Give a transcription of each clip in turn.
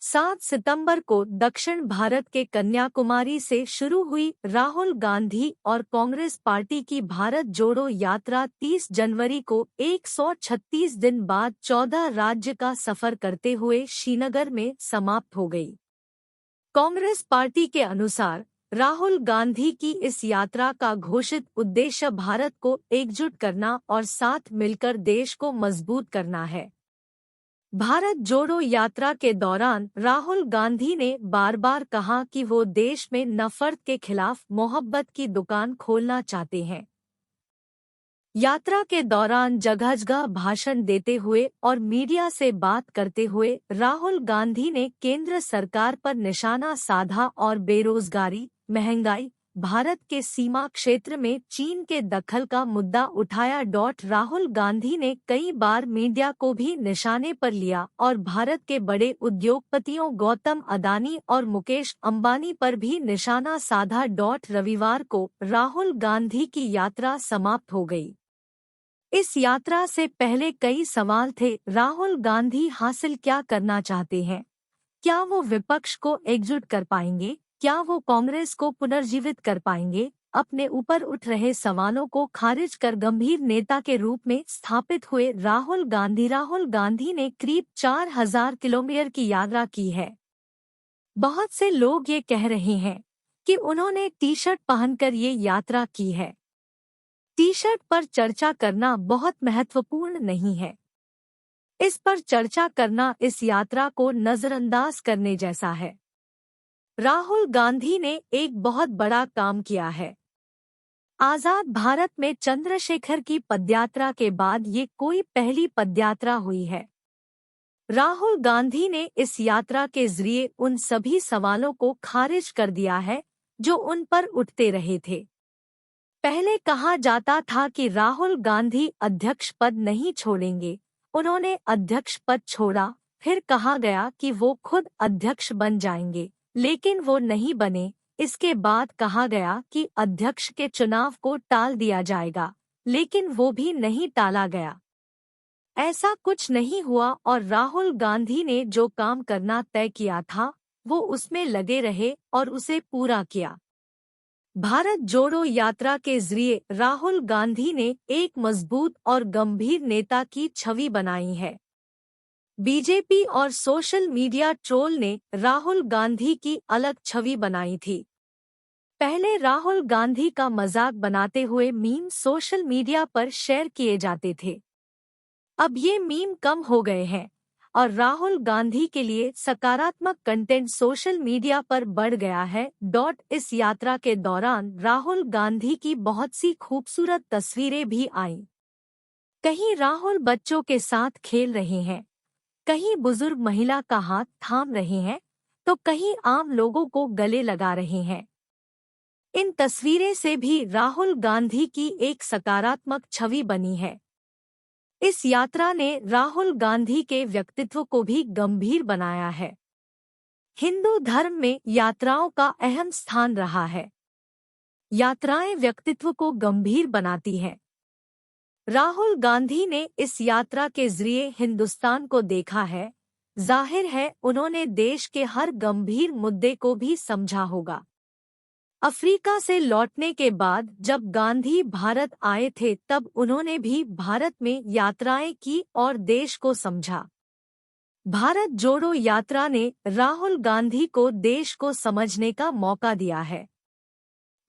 7 सितंबर को दक्षिण भारत के कन्याकुमारी से शुरू हुई राहुल गांधी और कांग्रेस पार्टी की भारत जोड़ो यात्रा 30 जनवरी को 136 दिन बाद 14 राज्य का सफर करते हुए श्रीनगर में समाप्त हो गई। कांग्रेस पार्टी के अनुसार राहुल गांधी की इस यात्रा का घोषित उद्देश्य भारत को एकजुट करना और साथ मिलकर देश को मजबूत करना है। भारत जोड़ो यात्रा के दौरान राहुल गांधी ने बार बार कहा कि वो देश में नफरत के खिलाफ मोहब्बत की दुकान खोलना चाहते हैं। यात्रा के दौरान जगह जगह भाषण देते हुए और मीडिया से बात करते हुए राहुल गांधी ने केंद्र सरकार पर निशाना साधा और बेरोजगारी, महंगाई, भारत के सीमा क्षेत्र में चीन के दखल का मुद्दा उठाया। राहुल गांधी ने कई बार मीडिया को भी निशाने पर लिया और भारत के बड़े उद्योगपतियों गौतम अदानी और मुकेश अंबानी पर भी निशाना साधा। रविवार को राहुल गांधी की यात्रा समाप्त हो गई। इस यात्रा से पहले कई सवाल थे। राहुल गांधी हासिल क्या करना चाहते हैं? क्या वो विपक्ष को एकजुट कर पाएंगे? क्या वो कांग्रेस को पुनर्जीवित कर पाएंगे? अपने ऊपर उठ रहे सवालों को खारिज कर गंभीर नेता के रूप में स्थापित हुए राहुल गांधी ने करीब 4000 किलोमीटर की यात्रा की है। बहुत से लोग ये कह रहे हैं कि उन्होंने टी शर्ट पहनकर ये यात्रा की है। टी शर्ट पर चर्चा करना बहुत महत्वपूर्ण नहीं है। इस पर चर्चा करना इस यात्रा को नजरअंदाज करने जैसा है। राहुल गांधी ने एक बहुत बड़ा काम किया है। आजाद भारत में चंद्रशेखर की पदयात्रा के बाद ये कोई पहली पदयात्रा हुई है। राहुल गांधी ने इस यात्रा के जरिए उन सभी सवालों को खारिज कर दिया है जो उन पर उठते रहे थे। पहले कहा जाता था कि राहुल गांधी अध्यक्ष पद नहीं छोड़ेंगे। उन्होंने अध्यक्ष पद छोड़ा। फिर कहा गया कि वो खुद अध्यक्ष बन जाएंगे, लेकिन वो नहीं बने। इसके बाद कहा गया कि अध्यक्ष के चुनाव को टाल दिया जाएगा, लेकिन वो भी नहीं टाला गया। ऐसा कुछ नहीं हुआ और राहुल गांधी ने जो काम करना तय किया था वो उसमें लगे रहे और उसे पूरा किया। भारत जोड़ो यात्रा के जरिए राहुल गांधी ने एक मजबूत और गंभीर नेता की छवि बनाई है। बीजेपी और सोशल मीडिया ट्रोल ने राहुल गांधी की अलग छवि बनाई थी। पहले राहुल गांधी का मजाक बनाते हुए मीम सोशल मीडिया पर शेयर किए जाते थे। अब ये मीम कम हो गए हैं और राहुल गांधी के लिए सकारात्मक कंटेंट सोशल मीडिया पर बढ़ गया है। इस यात्रा के दौरान राहुल गांधी की बहुत सी खूबसूरत तस्वीरें भी आईं। कहीं राहुल बच्चों के साथ खेल रहे हैं, कहीं बुजुर्ग महिला का हाथ थाम रहे हैं, तो कहीं आम लोगों को गले लगा रहे हैं। इन तस्वीरें से भी राहुल गांधी की एक सकारात्मक छवि बनी है। इस यात्रा ने राहुल गांधी के व्यक्तित्व को भी गंभीर बनाया है। हिंदू धर्म में यात्राओं का अहम स्थान रहा है। यात्राएं व्यक्तित्व को गंभीर बनाती हैं। राहुल गांधी ने इस यात्रा के जरिए हिंदुस्तान को देखा है। जाहिर है उन्होंने देश के हर गंभीर मुद्दे को भी समझा होगा। अफ्रीका से लौटने के बाद जब गांधी भारत आए थे तब उन्होंने भी भारत में यात्राएं की और देश को समझा। भारत जोड़ो यात्रा ने राहुल गांधी को देश को समझने का मौका दिया है।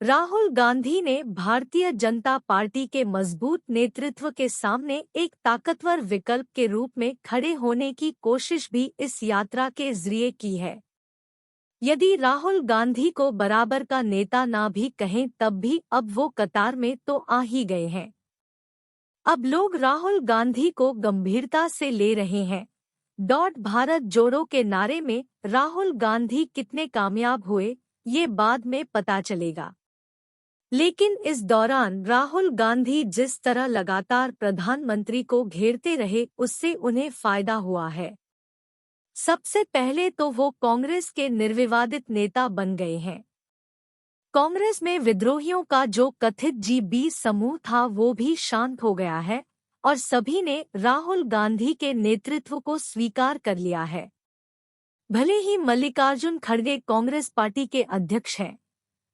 राहुल गांधी ने भारतीय जनता पार्टी के मजबूत नेतृत्व के सामने एक ताकतवर विकल्प के रूप में खड़े होने की कोशिश भी इस यात्रा के जरिए की है। यदि राहुल गांधी को बराबर का नेता ना भी कहें तब भी अब वो कतार में तो आ ही गए हैं। अब लोग राहुल गांधी को गंभीरता से ले रहे हैं। भारत जोड़ो के नारे में राहुल गांधी कितने कामयाब हुए ये बाद में पता चलेगा, लेकिन इस दौरान राहुल गांधी जिस तरह लगातार प्रधानमंत्री को घेरते रहे उससे उन्हें फायदा हुआ है। सबसे पहले तो वो कांग्रेस के निर्विवादित नेता बन गए हैं। कांग्रेस में विद्रोहियों का जो कथित G20 समूह था वो भी शांत हो गया है और सभी ने राहुल गांधी के नेतृत्व को स्वीकार कर लिया है। भले ही मल्लिकार्जुन खड़गे कांग्रेस पार्टी के अध्यक्ष हैं,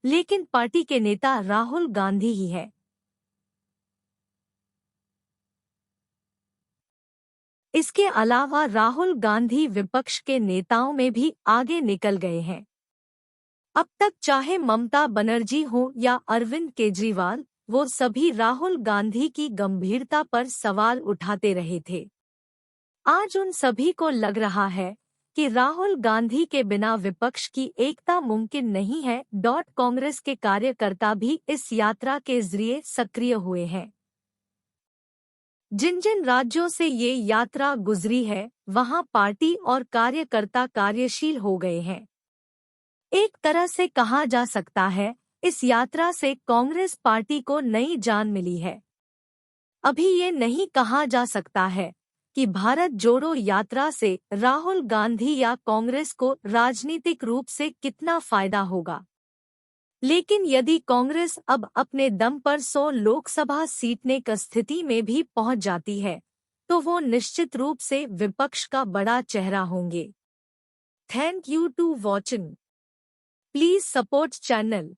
लेकिन पार्टी के नेता राहुल गांधी ही है। इसके अलावा राहुल गांधी विपक्ष के नेताओं में भी आगे निकल गए हैं। अब तक चाहे ममता बनर्जी हो या अरविंद केजरीवाल, वो सभी राहुल गांधी की गंभीरता पर सवाल उठाते रहे थे। आज उन सभी को लग रहा है कि राहुल गांधी के बिना विपक्ष की एकता मुमकिन नहीं है। कांग्रेस के कार्यकर्ता भी इस यात्रा के जरिए सक्रिय हुए हैं। जिन जिन राज्यों से ये यात्रा गुजरी है, वहां पार्टी और कार्यकर्ता कार्यशील हो गए हैं। एक तरह से कहा जा सकता है, इस यात्रा से कांग्रेस पार्टी को नई जान मिली है। अभी ये नहीं कहा जा सकता है कि भारत जोड़ो यात्रा से राहुल गांधी या कांग्रेस को राजनीतिक रूप से कितना फायदा होगा। लेकिन यदि कांग्रेस अब अपने दम पर 100 लोकसभा सीटने की स्थिति में भी पहुंच जाती है, तो वो निश्चित रूप से विपक्ष का बड़ा चेहरा होंगे। Thank you to watching. Please support channel.